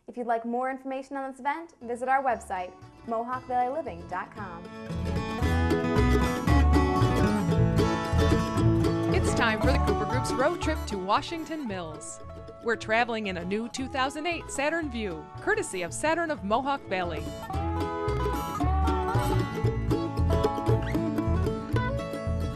If you'd like more information on this event, visit our website, mohawkvalleyliving.com. It's time for the Cooper Group's road trip to Washington Mills. We're traveling in a new 2008 Saturn Vue, courtesy of Saturn of Mohawk Valley.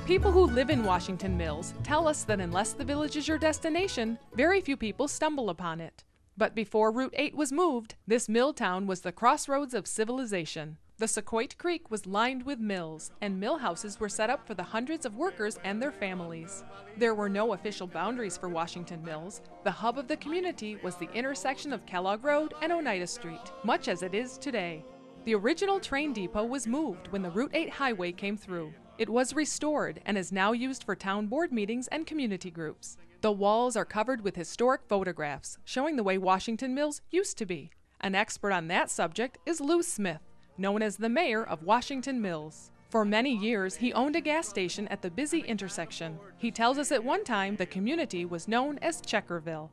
People who live in Washington Mills tell us that unless the village is your destination, very few people stumble upon it. But before Route 8 was moved, this mill town was the crossroads of civilization. The Sequoit Creek was lined with mills, and mill houses were set up for the hundreds of workers and their families. There were no official boundaries for Washington Mills. The hub of the community was the intersection of Kellogg Road and Oneida Street, much as it is today. The original train depot was moved when the Route 8 highway came through. It was restored and is now used for town board meetings and community groups. The walls are covered with historic photographs showing the way Washington Mills used to be. An expert on that subject is Lou Smith, known as the mayor of Washington Mills. For many years, he owned a gas station at the busy intersection. He tells us at one time the community was known as Checkerville.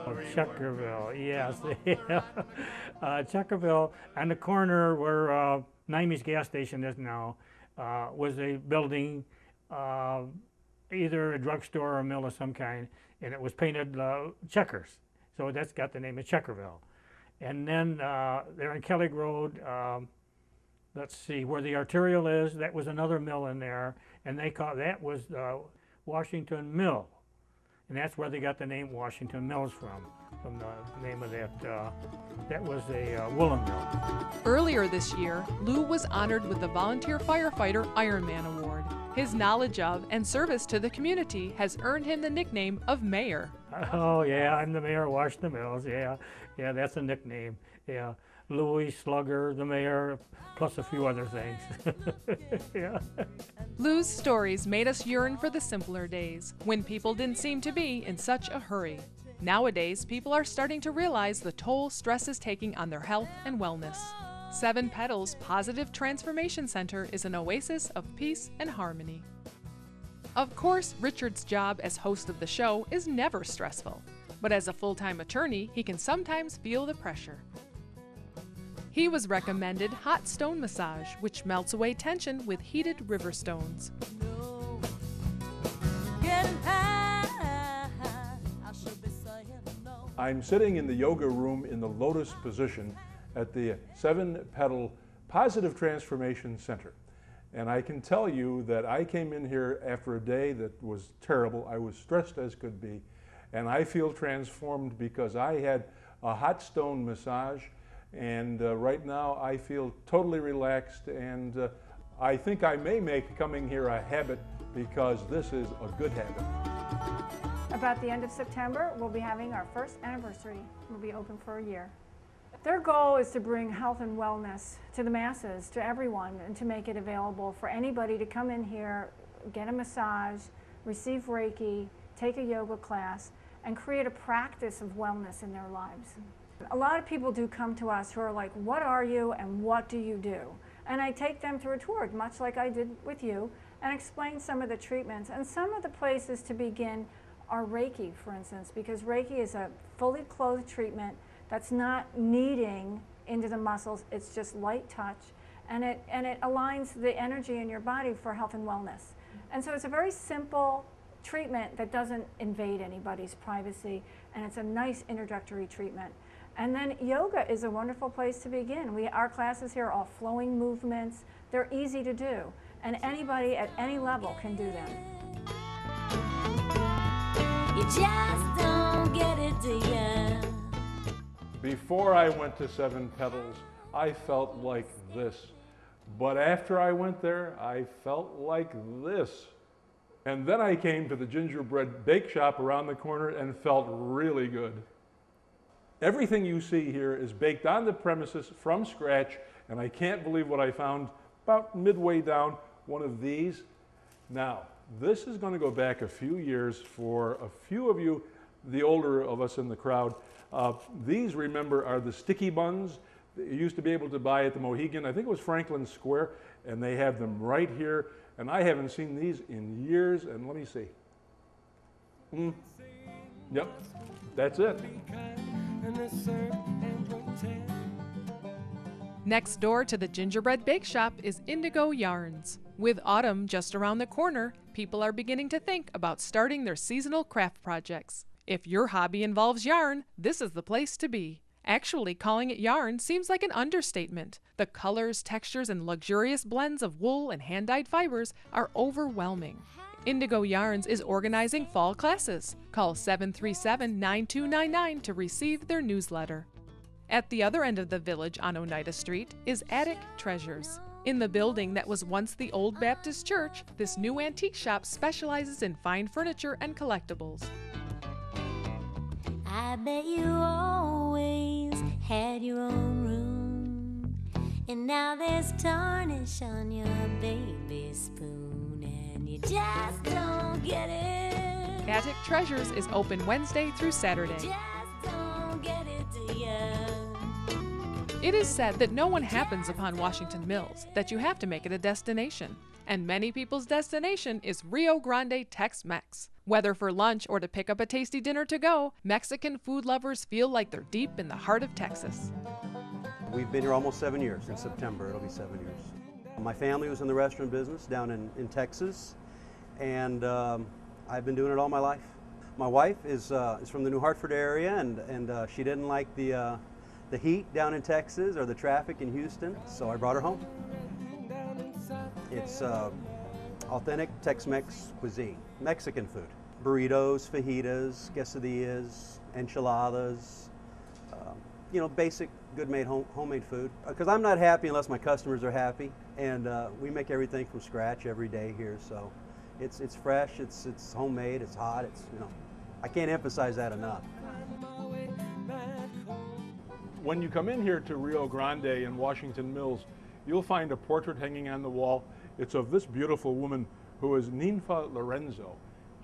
Oh, Checkerville, yes. Checkerville, on the corner where Nimes gas station is now, was a building, either a drugstore or a mill of some kind, and it was painted checkers. So that's got the name of Checkerville. And then there on Kellogg Road, let's see, where the arterial is, that was another mill in there, and they call that was Washington Mill. And that's where they got the name Washington Mills from the name of that. That was a woolen mill. Earlier this year, Lou was honored with the Volunteer Firefighter Ironman Award. His knowledge of and service to the community has earned him the nickname of Mayor. Oh yeah, I'm the mayor of Washington Mills, yeah, that's a nickname, yeah. Louis Slugger, the mayor, plus a few other things, yeah. Lou's stories made us yearn for the simpler days, when people didn't seem to be in such a hurry. Nowadays, people are starting to realize the toll stress is taking on their health and wellness. Seven Petals Positive Transformation Center is an oasis of peace and harmony. Of course, Richard's job as host of the show is never stressful, but as a full-time attorney, he can sometimes feel the pressure. He was recommended hot stone massage, which melts away tension with heated river stones. I'm sitting in the yoga room in the lotus position at the Seven Petal Positive Transformation Center. And I can tell you that I came in here after a day that was terrible. I was stressed as could be. And I feel transformed because I had a hot stone massage. And right now I feel totally relaxed. And I think I may make coming here a habit because this is a good habit. About the end of September, we'll be having our first anniversary. We'll be open for a year. Their goal is to bring health and wellness to the masses, to everyone, and to make it available for anybody to come in here, get a massage, receive Reiki, take a yoga class, and create a practice of wellness in their lives. A lot of people do come to us who are like, what are you and what do you do? And I take them through a tour, much like I did with you, and explain some of the treatments. And some of the places to begin are Reiki, for instance, because Reiki is a fully clothed treatment that's not kneading into the muscles, it's just light touch, and it aligns the energy in your body for health and wellness. And so it's a very simple treatment that doesn't invade anybody's privacy, and it's a nice introductory treatment. And then yoga is a wonderful place to begin. Our classes here are all flowing movements. They're easy to do, and anybody at any level can do them. You just don't get it, do ya? Before I went to Seven Petals, I felt like this. But after I went there, I felt like this. And then I came to the gingerbread bake shop around the corner and felt really good. Everything you see here is baked on the premises from scratch, and I can't believe what I found about midway down one of these. Now, this is going to go back a few years for a few of you, the older of us in the crowd. These, remember, are the sticky buns that you used to be able to buy at the Mohegan. I think it was Franklin Square, and they have them right here. And I haven't seen these in years, and let me see. Yep, that's it. Next door to the gingerbread bake shop is Indigo Yarns. With autumn just around the corner, people are beginning to think about starting their seasonal craft projects. If your hobby involves yarn, this is the place to be. Actually, calling it yarn seems like an understatement. The colors, textures, and luxurious blends of wool and hand-dyed fibers are overwhelming. Indigo Yarns is organizing fall classes. Call 737-9299 to receive their newsletter. At the other end of the village on Oneida Street is Attic Treasures. In the building that was once the old Baptist church, this new antique shop specializes in fine furniture and collectibles. I bet you always had your own room, and now there's tarnish on your baby spoon, and you just don't get it. Attic Treasures is open Wednesday through Saturday. Just don't get it, do ya? It is said that no one happens upon Washington Mills, that you have to make it a destination. And many people's destination is Rio Grande Tex-Mex. Whether for lunch or to pick up a tasty dinner to go, Mexican food lovers feel like they're deep in the heart of Texas. We've been here almost 7 years. In September, it'll be 7 years. My family was in the restaurant business down in Texas, and I've been doing it all my life. My wife is from the New Hartford area, and she didn't like the heat down in Texas or the traffic in Houston, so I brought her home. It's authentic Tex-Mex cuisine, Mexican food. Burritos, fajitas, quesadillas, enchiladas, basic, good-made, homemade food. Because I'm not happy unless my customers are happy, and we make everything from scratch every day here, so it's fresh, it's homemade, it's hot, I can't emphasize that enough. When you come in here to Rio Grande in Washington Mills, you'll find a portrait hanging on the wall. It's of this beautiful woman who is Ninfa Lorenzo.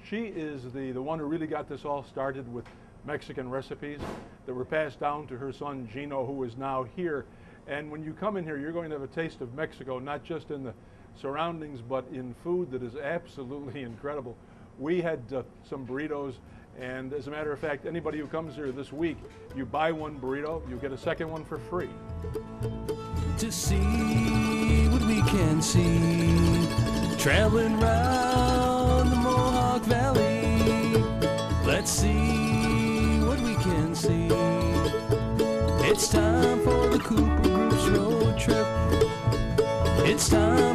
She is the one who really got this all started with Mexican recipes that were passed down to her son Gino, who is now here. And when you come in here, you're going to have a taste of Mexico, not just in the surroundings, but in food that is absolutely incredible. We had some burritos, and as a matter of fact, anybody who comes here this week, you buy one burrito, you get a second one for free. To see what we can see, traveling round the Mohawk Valley. Let's see what we can see. It's time for the Cooper Group's road trip. It's time.